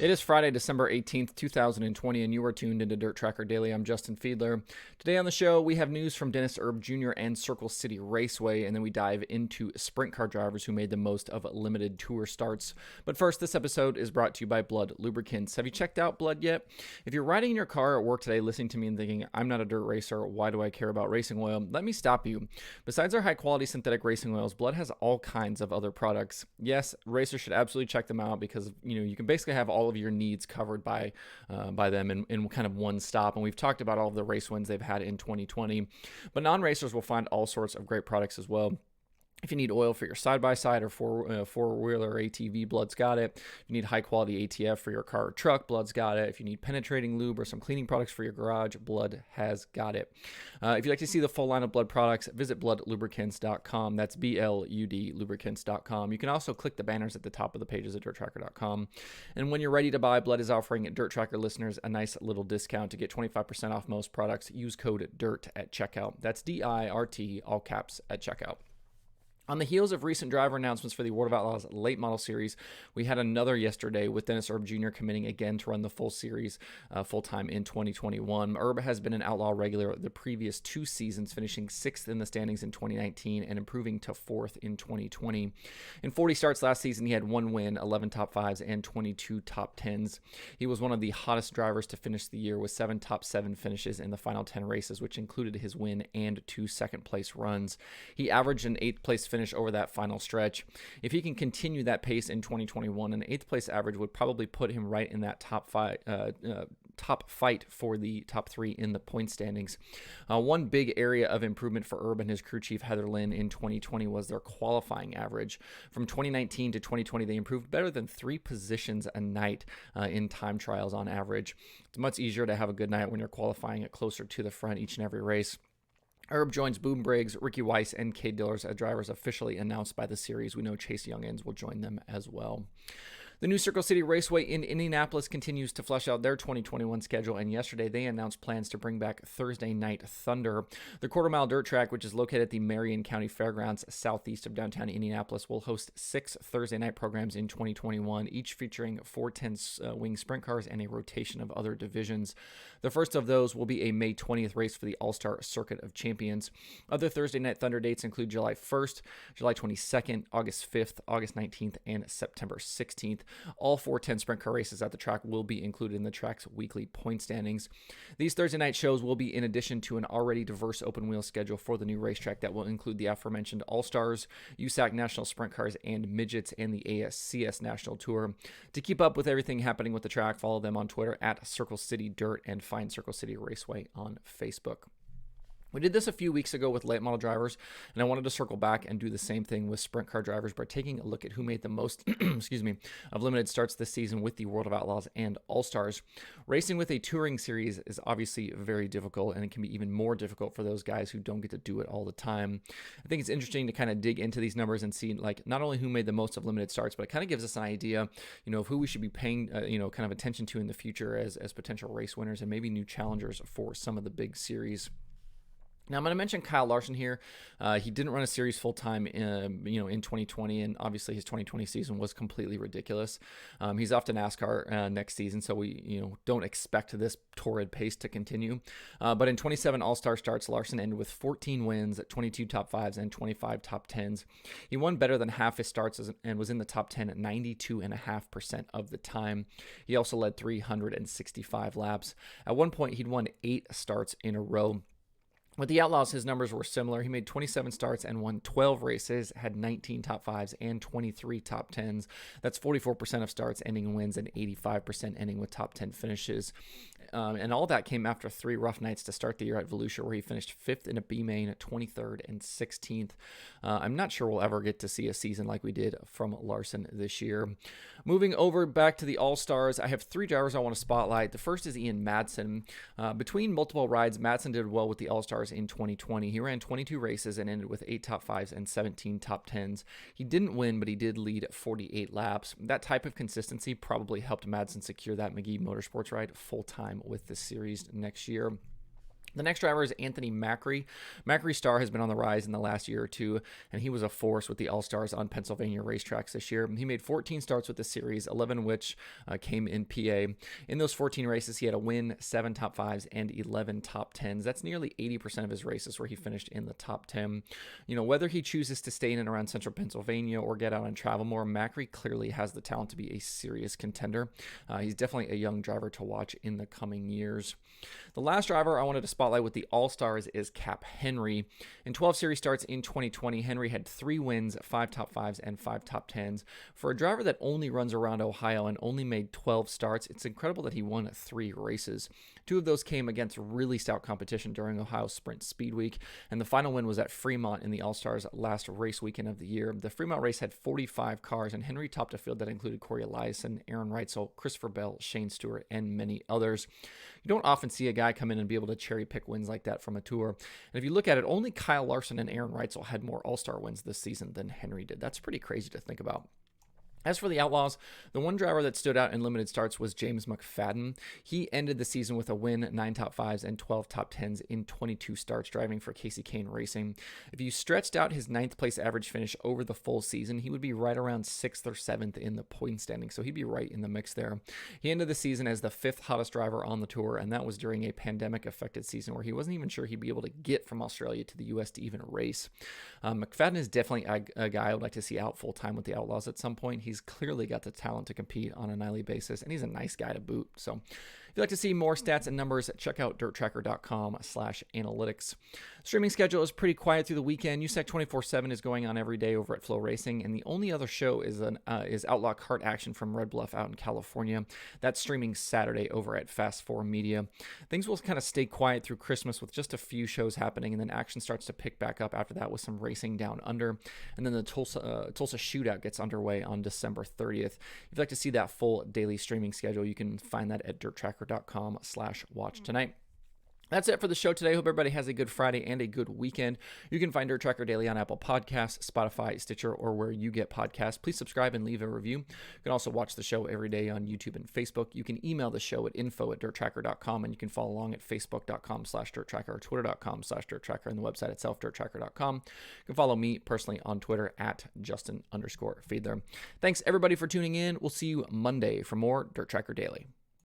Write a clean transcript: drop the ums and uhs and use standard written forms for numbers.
It is Friday, December 18th, 2020, and you are tuned into Dirt Tracker Daily. I'm Justin Fiedler. Today on the show, we have news from Erb Jr. and City Raceway, and then we dive into sprint car drivers who made the most of limited tour starts. But first, this episode is brought to you by Blood Lubricants. Have you checked out Blood yet? If you're riding in your car at work today listening to me and thinking, I'm not a dirt racer, why do I care about racing oil? Let me stop you. Besides our high-quality synthetic racing oils, Blood has all kinds of other products. Yes, racers should absolutely check them out because, you can basically have all of your needs covered by them in kind of one stop. And we've talked about all of the race wins they've had in 2020. But non-racers will find all sorts of great products as well. If you need oil for your side-by-side or four-wheeler ATV, Blood's got it. If you need high-quality ATF for your car or truck, Blood's got it. If you need penetrating lube or some cleaning products for your garage, Blood has got it. If you'd like to see the full line of Blood products, visit bloodlubricants.com. That's BLUD lubricants.com. You can also click the banners at the top of the pages at DIRTRACKR.com. And when you're ready to buy, Blood is offering Dirt Tracker listeners a nice little discount to get 25% off most products. Use code DIRT at checkout. That's DIRT, all caps, at checkout. On the heels of recent driver announcements for the World of Outlaws late model series, we had another yesterday with Erb Jr. committing again to run the full series full-time in 2021. Erb has been an Outlaw regular the previous two seasons, finishing 6th in the standings in 2019 and improving to 4th in 2020. In 40 starts last season, he had 1 win, 11 top 5s, and 22 top 10s. He was one of the hottest drivers to finish the year with 7 top 7 finishes in the final 10 races, which included his win and 2 second-place runs. He averaged an 8th place finish over that final stretch. If he can continue that pace in 2021, an 8th place average would probably put him right in that top fight for the top 3 in the point standings. One big area of improvement for Erb and his crew chief Heather Lynn in 2020 was their qualifying average. From 2019 to 2020, they improved better than 3 positions a night in time trials on average. It's much easier to have a good night when you're qualifying it closer to the front each and every race. Erb joins Boom Briggs, Ricky Weiss, and Cade Dillers as drivers officially announced by the series. We know Chase Youngins will join them as well. The new City Raceway in Indianapolis continues to flesh out their 2021 schedule, and yesterday they announced plans to bring back Thursday Night Thunder. The quarter-mile dirt track, which is located at the Marion County Fairgrounds southeast of downtown Indianapolis, will host 6 Thursday night programs in 2021, each featuring 410 wing sprint cars and a rotation of other divisions. The first of those will be a May 20th race for the All-Star Circuit of Champions. Other Thursday Night Thunder dates include July 1st, July 22nd, August 5th, August 19th, and September 16th. All 410 sprint car races at the track will be included in the track's weekly point standings. These Thursday night shows will be in addition to an already diverse open wheel schedule for the new racetrack that will include the aforementioned All-Stars, USAC National Sprint Cars and Midgets, and the ASCS National Tour. To keep up with everything happening with the track, follow them on Twitter at Circle City Dirt and find Circle City Raceway on Facebook. We did this a few weeks ago with late model drivers, and I wanted to circle back and do the same thing with sprint car drivers by taking a look at who made the most of limited starts this season with the World of Outlaws and All-Stars. Racing with a touring series is obviously very difficult, and it can be even more difficult for those guys who don't get to do it all the time. I think it's interesting to kind of dig into these numbers and see not only who made the most of limited starts, but it kind of gives us an idea, of who we should be paying, kind of attention to in the future as potential race winners and maybe new challengers for some of the big series. Now, I'm going to mention Kyle Larson here. He didn't run a series full-time, in 2020, and obviously his 2020 season was completely ridiculous. He's off to NASCAR next season, so we don't expect this torrid pace to continue. But in 27 All-Star starts, Larson ended with 14 wins, 22 top 5s, and 25 top 10s. He won better than half his starts and was in the top 10 at 92.5% of the time. He also led 365 laps. At one point, he'd won 8 starts in a row. With the Outlaws, his numbers were similar. He made 27 starts and won 12 races, had 19 top 5s and 23 top 10s. That's 44% of starts ending in wins and 85% ending with top 10 finishes. And all that came after 3 rough nights to start the year at Volusia, where he finished 5th in a B main, 23rd, and 16th. I'm not sure we'll ever get to see a season like we did from Larson this year. Moving over back to the All-Stars, I have 3 drivers I want to spotlight. The first is Ian Madsen. Between multiple rides, Madsen did well with the All-Stars in 2020. He ran 22 races and ended with 8 top 5s and 17 top 10s. He didn't win, but he did lead 48 laps. That type of consistency probably helped Madsen secure that McGee Motorsports ride full-time with the series next year. The next driver is Anthony Macri. Macri's star has been on the rise in the last year or two, and he was a force with the All-Stars on Pennsylvania racetracks this year. He made 14 starts with the series, 11 of which came in PA. In those 14 races, he had a win, 7 top 5s, and 11 top 10s. That's nearly 80% of his races where he finished in the top 10. Whether he chooses to stay in and around central Pennsylvania or get out and travel more, Macri clearly has the talent to be a serious contender. He's definitely a young driver to watch in the coming years. The last driver I wanted to spotlight with the All-Stars is Cap Henry. In 12 series starts in 2020, Henry had 3 wins, 5 top 5s, and 5 top 10s. For a driver that only runs around Ohio and only made 12 starts, it's incredible that he won 3 races. 2 of those came against really stout competition during Ohio Sprint Speed Week, and the final win was at Fremont in the All-Stars last race weekend of the year. The Fremont race had 45 cars, and Henry topped a field that included Corey Eliason, Aaron Reitzel, Christopher Bell, Shane Stewart, and many others. You don't often see a guy come in and be able to cherry pick wins like that from a tour. And if you look at it, only Kyle Larson and Aaron Reitzel had more All-Star wins this season than Henry did. That's pretty crazy to think about. As for the Outlaws, the one driver that stood out in limited starts was James McFadden. He ended the season with a win, 9 top 5s, and 12 top 10s in 22 starts driving for Casey Kane Racing. If you stretched out his 9th place average finish over the full season, he would be right around 6th or 7th in the point standing, so he'd be right in the mix there. He ended the season as the 5th hottest driver on the tour, and that was during a pandemic-affected season where he wasn't even sure he'd be able to get from Australia to the U.S. to even race. McFadden is definitely a guy I would like to see out full-time with the Outlaws at some point. He's clearly got the talent to compete on a nightly basis, and he's a nice guy to boot. So if you'd like to see more stats and numbers, check out DIRTRACKR.com/analytics. Streaming schedule is pretty quiet through the weekend. USAC 24/7 is going on every day over at Flow Racing, and the only other show is Outlaw Kart Action from Red Bluff out in California. That's streaming Saturday over at Fast 4 Media. Things will kind of stay quiet through Christmas with just a few shows happening, and then action starts to pick back up after that with some racing down under, and then the Tulsa Shootout gets underway on December 30th. If you'd like to see that full daily streaming schedule, you can find that at DIRTRACKR.com/watch tonight. That's it for the show today. Hope everybody has a good Friday and a good weekend. You can find Dirt Tracker Daily on Apple Podcasts, Spotify, Stitcher, or where you get podcasts. Please subscribe and leave a review. You can also watch the show every day on YouTube and Facebook. You can email the show at info@dirttracker.com, and you can follow along at facebook.com/dirttracker or twitter.com/dirttracker, and the website itself, dirttracker.com. You can follow me personally on Twitter at Justin_Fiedler. Thanks everybody for tuning in. We'll see you Monday for more Dirt Tracker Daily.